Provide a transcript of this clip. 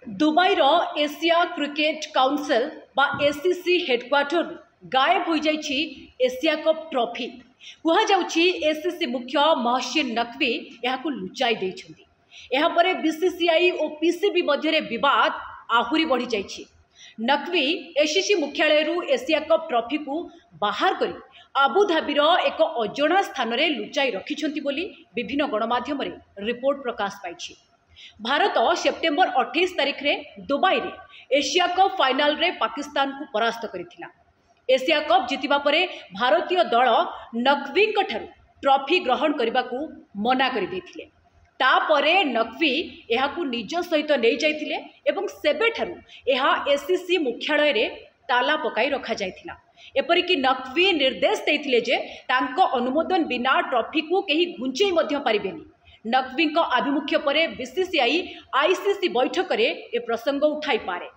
दुबईर Asia cricket council बा ACC headquarter गायब हो जाइछि एशिया कप ट्रॉफी। कह जाउछि एसीसी मुख्य महसिन नकवी यहाकु लुचाई देइछन्ति। एहा परे बीसीसीआई और पीसीबी मध्य विवाद आहुरी बढ़ी जाइछि। नकवी एसीसी मुख्यालयरू एशिया कप ट्रॉफी को बाहर करी आबुधाबीर एक अजणा स्थान रे लुचाई रखिछन्ति बोली विभिन्न गणमाध्यम रे रिपोर्ट प्रकाश पाइछि। भारत सेप्टेम्बर 28 तारिख रे दुबई रे एशिया कप फाइनल रे पाकिस्तान को परास्त करिथिला। एशिया कप जितिबा परे भारतीय दल नकवी ट्रॉफी ग्रहण करने को मना कर देथिले। तापरे नकवी एहाकु निज सहित नहीं जाइथिले एवं सेबेठारु एहा एसीसी मुख्यालय रे ताला पकाई रखा जाइथिला। एपरिक नकवी निर्देश देइथिले जे तांको अनुमोदन बिना ट्रॉफी को केही घुंचेई मध्य पारिबेनी। नकवी आभिमुख्य परे बीसीसीआई आईसीसी बैठक रे ए प्रसंग उठाई पारे।